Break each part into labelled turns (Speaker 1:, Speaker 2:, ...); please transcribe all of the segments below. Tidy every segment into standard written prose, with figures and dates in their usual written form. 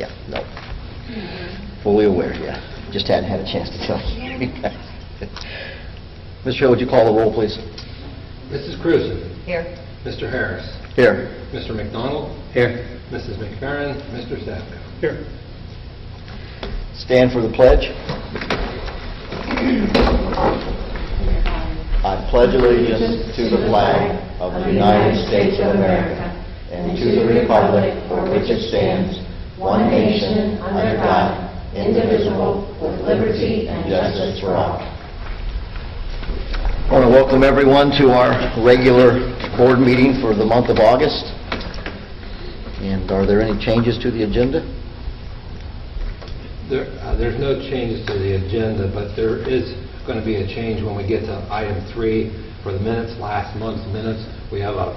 Speaker 1: Yeah, no. Fully aware, yeah. Just hadn't had a chance to tell you. Mr. Hill, would you call the roll, please?
Speaker 2: Mrs. Cruzen.
Speaker 3: Here.
Speaker 2: Mr. Harris.
Speaker 1: Here.
Speaker 2: Mr. McDonald.
Speaker 1: Here.
Speaker 2: Mrs. McFerrin. Mr. Sapko.
Speaker 1: Here. Stand for the pledge. I pledge allegiance to the flag of the United States of America and to the republic for which it stands, one nation, under God, indivisible, with liberty and justice for all. I want to welcome everyone to our regular board meeting for the month of August. And are there any changes to the agenda?
Speaker 2: There's no changes to the agenda, but there is going to be a change when we get to item 3 for the minutes, last month's minutes. We have a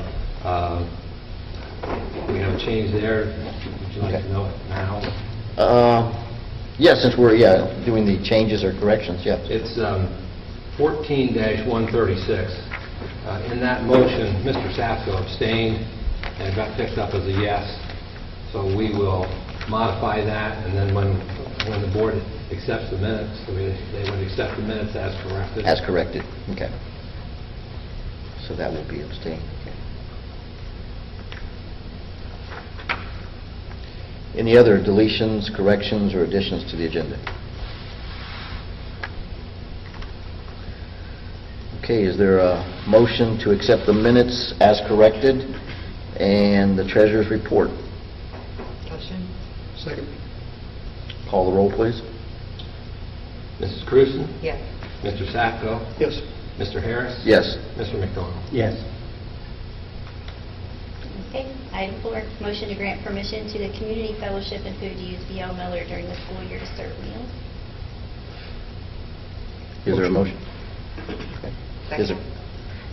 Speaker 2: change there. Would you like to know it now?
Speaker 1: Yes, since we're doing the changes or corrections, yeah.
Speaker 2: It's 14-136. In that motion, Mr. Sapko abstained and got picked up as a yes. So we will modify that, and then when the board accepts the minutes, they would accept the minutes as corrected.
Speaker 1: As corrected, okay. So that will be abstained. Okay. Any other deletions, corrections, or additions to the agenda? Okay, is there a motion to accept the minutes as corrected and the treasurer's report?
Speaker 3: Motion.
Speaker 4: Second.
Speaker 1: Call the roll, please.
Speaker 2: Mrs. Cruzen?
Speaker 3: Yes.
Speaker 2: Mr. Sapko?
Speaker 4: Yes.
Speaker 2: Mr. Harris?
Speaker 1: Yes.
Speaker 2: Mr. McDonald?
Speaker 4: Yes.
Speaker 5: Okay. Item 4, motion to grant permission to the Community Fellowship and Food to use V.L. Miller during the school year to serve meals.
Speaker 1: Is there a motion? Okay. Is
Speaker 3: Second.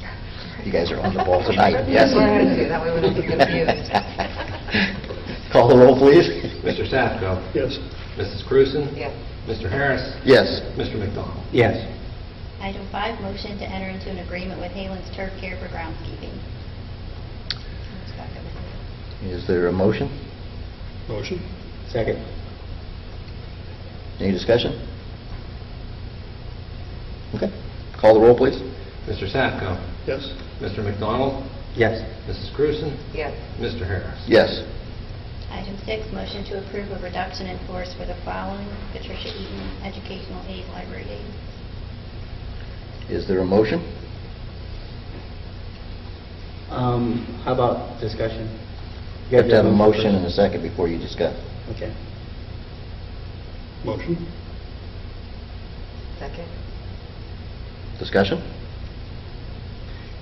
Speaker 1: there, you guys are on the ball tonight, yes?
Speaker 3: We're going to do that. We wouldn't be confused.
Speaker 1: Call the roll, please.
Speaker 2: Mr. Sapko?
Speaker 4: Yes.
Speaker 2: Mrs. Cruzen?
Speaker 3: Yes.
Speaker 2: Mr. Harris?
Speaker 1: Yes.
Speaker 2: Mr. McDonald?
Speaker 4: Yes.
Speaker 5: Item 5, motion to enter into an agreement with Halen's Turf Care for groundskeeping.
Speaker 1: Is there a motion?
Speaker 4: Motion. Second.
Speaker 1: Any discussion? Okay. Call the roll, please.
Speaker 2: Mr. Sapko?
Speaker 4: Yes.
Speaker 2: Mr. McDonald?
Speaker 4: Yes.
Speaker 2: Mrs. Cruzen?
Speaker 3: Yes.
Speaker 2: Mr. Harris?
Speaker 1: Yes.
Speaker 5: Item 6, motion to approve a reduction in force for the following Patricia Eaton educational aid library aid.
Speaker 1: Is there a motion?
Speaker 4: How about discussion?
Speaker 1: You have to have a motion and a second before you discuss.
Speaker 4: Okay. Motion.
Speaker 3: Second.
Speaker 1: Discussion?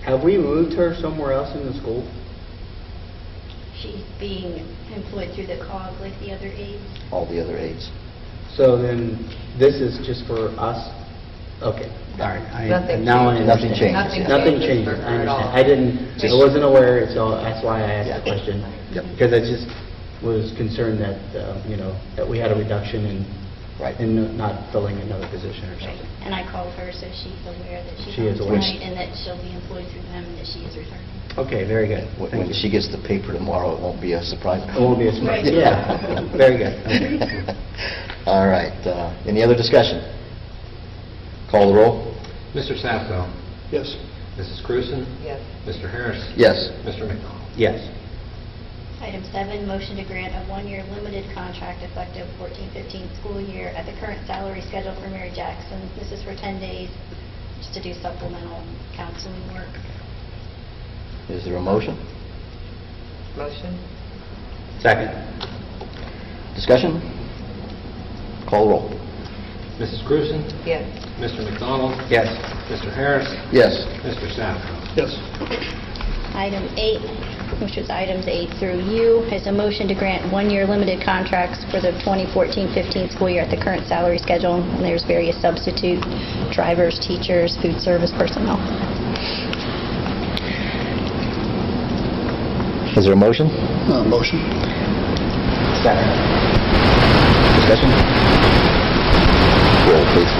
Speaker 4: Have we moved her somewhere else in the school?
Speaker 5: She's being employed through the COG like the other aides.
Speaker 1: All the other aides.
Speaker 4: So then, this is just for us? Okay, all right.
Speaker 3: Nothing
Speaker 4: Now I
Speaker 3: changes.
Speaker 1: Nothing
Speaker 4: understand.
Speaker 1: changes.
Speaker 4: Nothing
Speaker 3: changes
Speaker 4: changes,
Speaker 3: for
Speaker 4: I
Speaker 3: her at all.
Speaker 4: understand. I wasn't aware, so that's why I asked the
Speaker 1: Yeah.
Speaker 4: question.
Speaker 1: Yep.
Speaker 4: Because I just was concerned that, that we had a reduction
Speaker 1: Right.
Speaker 4: in not filling another position or
Speaker 5: Right.
Speaker 4: something.
Speaker 5: And I called her, so she's aware that she's
Speaker 4: She is
Speaker 5: on
Speaker 4: aware.
Speaker 5: tonight and that she'll be employed through them and that she is returning.
Speaker 4: Okay, very good.
Speaker 1: When
Speaker 4: Thank you.
Speaker 1: she gets the paper tomorrow, it won't be a surprise.
Speaker 4: It won't be a surprise.
Speaker 5: Right.
Speaker 4: Yeah, very good. Okay.
Speaker 1: All right. Any other discussion? Call the roll.
Speaker 2: Mr. Sapko?
Speaker 4: Yes.
Speaker 2: Mrs. Cruzen?
Speaker 3: Yes.
Speaker 2: Mr. Harris?
Speaker 1: Yes.
Speaker 2: Mr. McDonald?
Speaker 4: Yes.
Speaker 5: Item 7, motion to grant a 1-year limited contract effective 14-15 school year at the current salary schedule for Mary Jackson. This is for 10 days just to do supplemental counseling work.
Speaker 1: Is there a motion?
Speaker 3: Motion.
Speaker 4: Second.
Speaker 1: Discussion? Call the roll.
Speaker 2: Mrs. Cruzen?
Speaker 3: Yes.
Speaker 2: Mr. McDonald?
Speaker 4: Yes.
Speaker 2: Mr. Harris?
Speaker 1: Yes.
Speaker 2: Mr. Sapko?
Speaker 4: Yes.
Speaker 5: Item 8, which is items 8 through U, is a motion to grant 1-year limited contracts for the 2014-15 school year at the current salary schedule. And there's various substitute drivers, teachers, food service personnel.
Speaker 1: Is there a motion?
Speaker 4: Motion.
Speaker 1: Second. Discussion? Roll, please.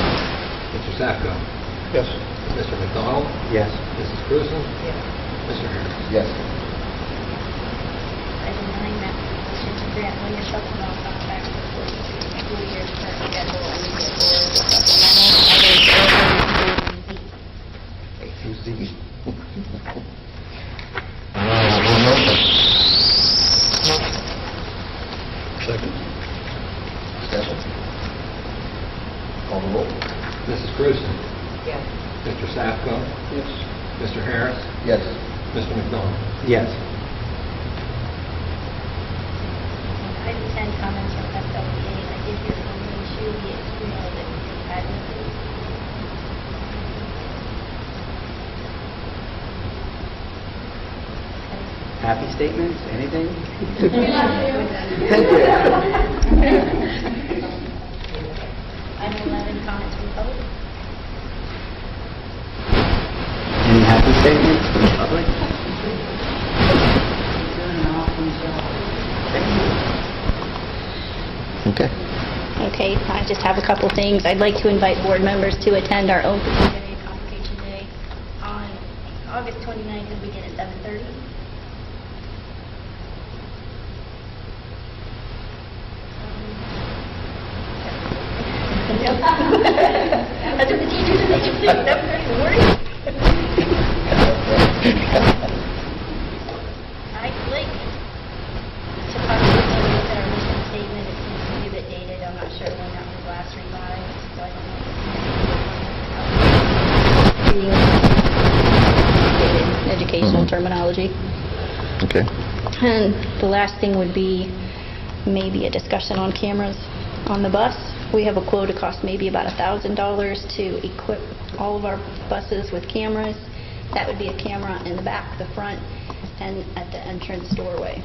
Speaker 2: Mr. Sapko?
Speaker 4: Yes.
Speaker 2: Mr. McDonald?
Speaker 4: Yes.
Speaker 2: Mrs. Cruzen?
Speaker 3: Yes.
Speaker 2: Mr. Harris?
Speaker 1: Yes.
Speaker 5: Item 9, motion to grant 1-year supplemental contracts
Speaker 1: Second. Discussion. Call the roll.
Speaker 2: Mrs. Grusin.
Speaker 3: Yes.
Speaker 2: Mr. Safco.
Speaker 1: Yes.
Speaker 2: Mr. Harris.
Speaker 1: Yes.
Speaker 2: Mr. McDonald.
Speaker 4: Yes.
Speaker 5: Item 10, comments from FLPA. I did hear from the issue, you know, that they had nothing.
Speaker 4: Happy statements, anything?
Speaker 5: Thank you. Item 11, comments from the public.
Speaker 4: Any happy statements from the public?
Speaker 1: Okay.
Speaker 5: Okay, I just have a couple things. I'd like to invite board members to attend our Open Community Convocation Day on August 29th, and we begin at 7:30. That's what the teachers are making, 7:30 in the morning. I'd like to possibly look at our mission statement. It seems to be a bit dated. I'm not sure when that was last revised, so I don't know. Dated educational terminology.
Speaker 1: Okay.
Speaker 5: And the last thing would be maybe a discussion on cameras on the bus. We have a quote, it costs maybe about $1,000 to equip all of our buses with cameras. That would be a camera in the back, the front, and at the entrance doorway.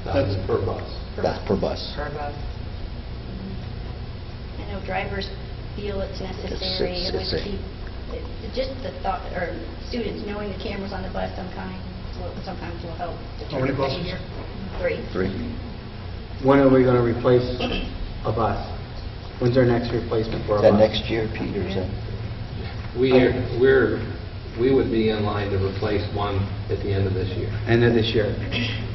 Speaker 2: That's per bus.
Speaker 1: That's per bus.
Speaker 3: Per bus.
Speaker 5: I know drivers feel it's necessary. It would
Speaker 1: It's a-
Speaker 5: keep, just the thought, or students knowing the cameras on the bus sometimes will help
Speaker 6: How many
Speaker 5: deter
Speaker 6: buses?
Speaker 5: behavior. 3.
Speaker 1: 3.
Speaker 4: When are we going to replace a bus? When's our next replacement for a
Speaker 1: Is
Speaker 4: bus?
Speaker 1: that next year, Pete, or is that?
Speaker 2: We would be in line to replace one at the end of this year.
Speaker 4: End of this year.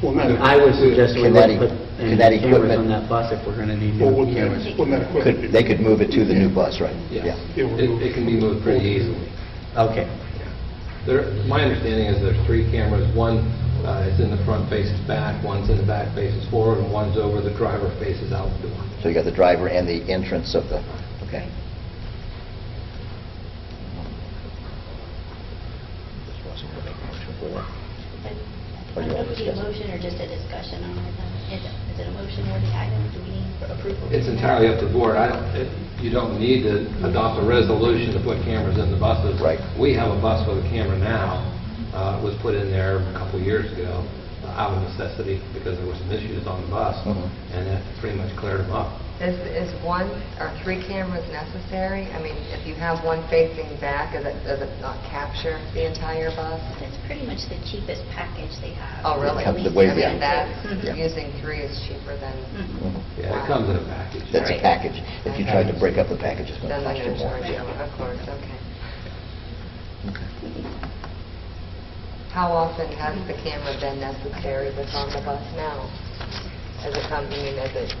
Speaker 6: Well, not,
Speaker 4: I would suggest we
Speaker 1: Can
Speaker 4: would
Speaker 1: that
Speaker 4: put
Speaker 1: can that
Speaker 4: cameras
Speaker 1: equipment-
Speaker 4: on that bus if we're going to need
Speaker 6: well,
Speaker 4: new
Speaker 6: wouldn't
Speaker 4: cameras.
Speaker 6: that, wouldn't that equipment be...
Speaker 1: They could move it to the new bus, right?
Speaker 2: Yes.
Speaker 6: Yeah, we'll move-
Speaker 2: It can be moved pretty easily.
Speaker 4: Okay.
Speaker 2: My understanding is there's 3 cameras. One is in the front faces back, one's in the back faces forward, and one's over the driver faces out the door.
Speaker 1: So you got the driver and the entrance of the, okay. Just wasn't gonna make a motion for that. Or do you want
Speaker 5: Would it be a
Speaker 1: discuss it?
Speaker 5: motion or just a discussion on it? Is it a motion or the item? Do we need approval?
Speaker 2: It's entirely up to the board. You don't need to adopt a resolution to put cameras in the buses.
Speaker 1: Right.
Speaker 2: We have a bus with a camera now. It was put in there a couple years ago out of necessity because there were some issues on the bus,
Speaker 1: Mhm.
Speaker 2: and that pretty much cleared them up.
Speaker 3: Is 1 or 3 cameras necessary? I mean, if you have one facing back, does it not capture the entire bus?
Speaker 5: That's pretty much the cheapest package they have.
Speaker 3: Oh, really?
Speaker 1: Comes the way-
Speaker 3: I mean,
Speaker 1: yeah.
Speaker 3: that,
Speaker 1: Yeah.
Speaker 3: using 3 is cheaper than...
Speaker 5: Mhm.
Speaker 1: Mhm.
Speaker 2: Yeah, it comes in a package.
Speaker 1: That's a
Speaker 3: Right.
Speaker 1: package. If you tried to break up the package, it's going
Speaker 3: Then
Speaker 1: to cost
Speaker 3: they're
Speaker 1: you more.
Speaker 3: charging,
Speaker 1: Yeah.
Speaker 3: of course, okay.
Speaker 1: Okay.
Speaker 3: How often has the camera been necessary that's on the bus now? Has it come, is it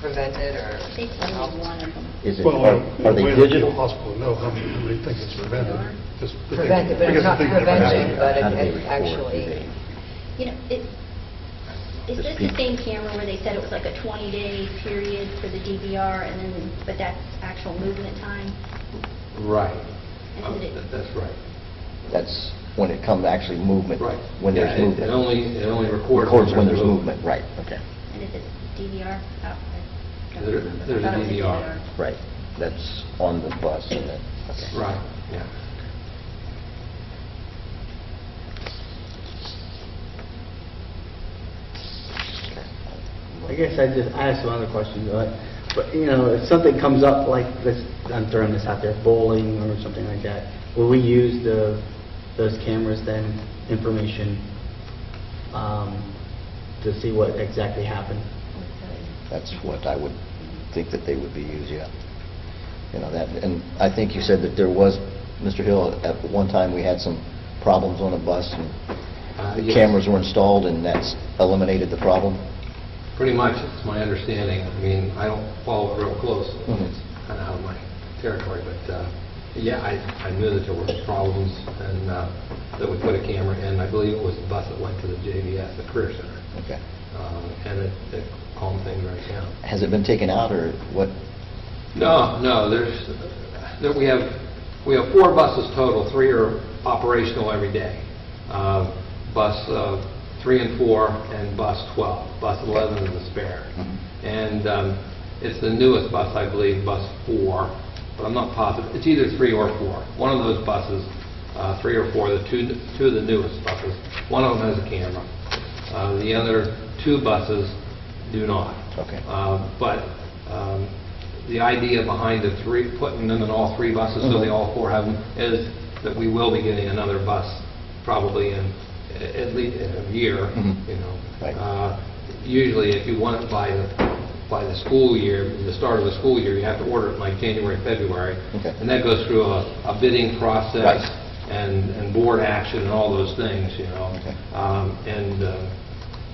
Speaker 3: prevented or?
Speaker 5: I think only one of them.
Speaker 1: Is it,
Speaker 6: Well,
Speaker 1: are they digital?
Speaker 6: Possible to know how many think it's prevented. Just the thing-
Speaker 3: Prevented, but it's
Speaker 6: because the
Speaker 3: not
Speaker 6: thing that
Speaker 3: prevention,
Speaker 6: happens-
Speaker 3: but
Speaker 1: How do they
Speaker 3: it's
Speaker 1: record?
Speaker 3: actually...
Speaker 1: Do they-
Speaker 5: You know, is
Speaker 1: Does
Speaker 5: this the
Speaker 1: people-
Speaker 5: same camera where they said it was like a 20-day period for the DVR, and then, but that's actual movement time?
Speaker 2: Right.
Speaker 5: Isn't it?
Speaker 2: That's right.
Speaker 1: That's when it comes actually movement.
Speaker 2: Right.
Speaker 1: When
Speaker 2: Yeah,
Speaker 1: there's movement.
Speaker 2: It only records...
Speaker 1: Records when there's movement, right, okay.
Speaker 5: And is it DVR? Oh, I-
Speaker 2: There's a
Speaker 5: I thought it was
Speaker 2: DVR.
Speaker 1: Right. That's on the bus and then, okay.
Speaker 2: Right, yeah.
Speaker 4: I guess I have some other questions, but, you know, if something comes up like this, I'm throwing this out there, bowling or something like that, will we use those cameras then, information, to see what exactly happened?
Speaker 1: That's what I would think that they would be used, yeah. You know, that, and I think you said that there was, Mr. Hill, at one time we had some problems on a bus and the
Speaker 2: Yes.
Speaker 1: cameras were installed and that's eliminated the problem?
Speaker 2: Pretty much, it's my understanding. I mean, I don't follow it real close.
Speaker 1: Mhm.
Speaker 2: It's kind of out of my territory, but, yeah, I knew that there were problems and that we put a camera in. I believe it was the bus that went to the JVS, the Career Center.
Speaker 1: Okay.
Speaker 2: And that calmed things right down.
Speaker 1: Has it been taken out, or what?
Speaker 2: No, we have 4 buses total. 3 are operational every day. Bus 3 and 4 and bus 12. Bus 11 is the spare. And it's the newest bus, I believe, bus 4, but I'm not positive. It's either 3 or 4. One of those buses, 3 or 4, the two of the newest buses, one of them has a camera. The other 2 buses do not.
Speaker 1: Okay.
Speaker 2: But the idea behind putting them in all 3 buses, so they all 4 have them, is that we will be getting another bus probably in at least in a year. You know,
Speaker 1: Right.
Speaker 2: Usually, if you want it by the school year, the start of the school year, you have to order it in like January, February,
Speaker 1: Okay.
Speaker 2: and that goes through a bidding process.
Speaker 1: Right.
Speaker 2: And board action and all those things, you know.
Speaker 1: Okay.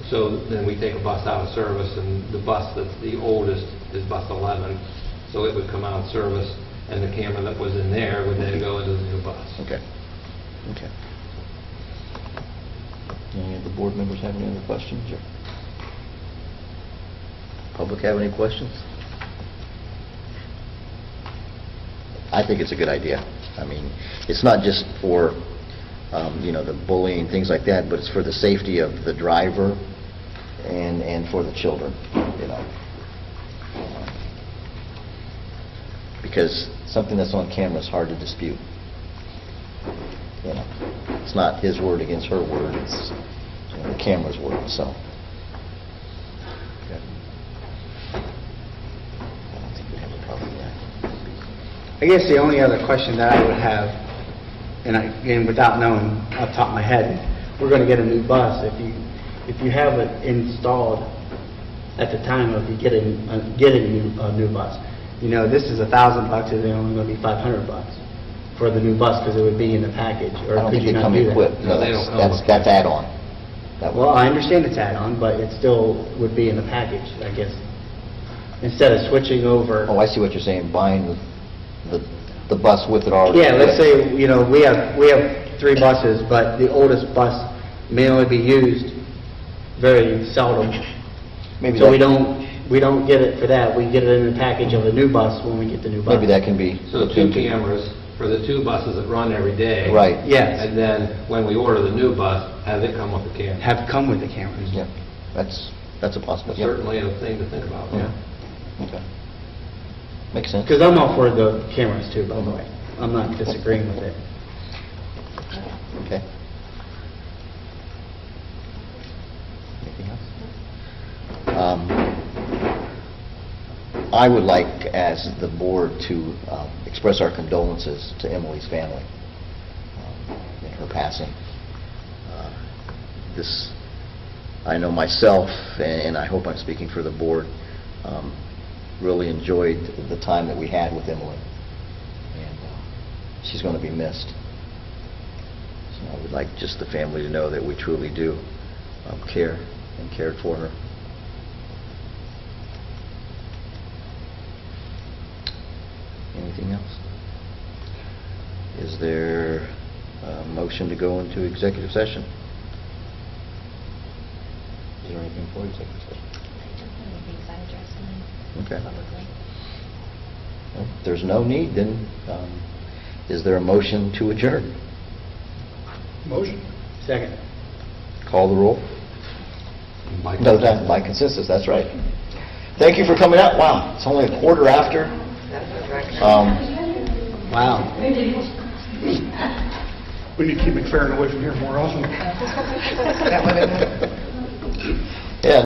Speaker 2: So then we take a bus out of service, and the bus that's the oldest is bus 11, so it would come out of service, and the camera that was in there would then go into the new bus.
Speaker 1: Okay. Okay. Any of the board members have any other questions? Or public have any questions? I think it's a good idea. I mean, it's not just for, the bullying, things like that, but it's for the safety of the driver and for the children, Because something that's on camera is hard to dispute. It's not his word against her word, it's the camera's word, so. Okay. I don't think we have a problem with that.
Speaker 4: I guess the only other question that I would have, and again, without knowing off the top of my head, we're going to get a new bus. If you have it installed at the time of you getting a new bus, this is $1,000, and they're only going to be $500 for the new bus because it would be in the package. Or
Speaker 1: I don't
Speaker 4: could
Speaker 1: think
Speaker 4: you
Speaker 1: they
Speaker 4: not
Speaker 1: come
Speaker 4: do that?
Speaker 1: equipped.
Speaker 2: No, they don't come with
Speaker 1: That's add-on.
Speaker 4: Well, I understand it's add-on, but it still would be in the package, I guess. Instead of switching over.
Speaker 1: Oh, I see what you're saying, buying the bus with it already.
Speaker 4: Yeah, let's say, we have 3 buses, but the oldest bus may only be used very seldom.
Speaker 1: Maybe
Speaker 4: So
Speaker 1: that-
Speaker 4: we don't get it for that. We get it in the package of the new bus when we get the new bus.
Speaker 1: Maybe that can be.
Speaker 2: So
Speaker 1: looked
Speaker 2: 2
Speaker 1: into.
Speaker 2: cameras for the 2 buses that run every day.
Speaker 1: Right.
Speaker 4: Yes,
Speaker 2: And then when we order the new bus, have it come with the camera.
Speaker 4: have come with the cameras.
Speaker 1: Yeah, that's a
Speaker 2: That's
Speaker 1: possibility.
Speaker 2: certainly a thing to think about.
Speaker 1: Yeah. Okay. Makes sense.
Speaker 4: Because I'm all for the cameras too, by the way. I'm not disagreeing with it.
Speaker 1: Okay. Anything else? I would like, as the board, to express our condolences to Emily's family in her passing. I know myself, and I hope I'm speaking for the board, really enjoyed the time that we had with Emily. And she's going to be missed. So I would like just the family to know that we truly do care and cared for her. Anything else? Is there a motion to go into executive session? Is there anything for executive session? Okay. Well, if there's no need, then is there a motion to adjourn?
Speaker 6: Motion.
Speaker 4: Second.
Speaker 1: Call the roll?
Speaker 2: By
Speaker 1: No, that by consensus, that's right. Thank you for coming out. Wow, it's only a quarter after.
Speaker 3: That's a record.
Speaker 4: Wow.
Speaker 6: We need to keep McFerrin away from here more often.
Speaker 3: Is that what it is?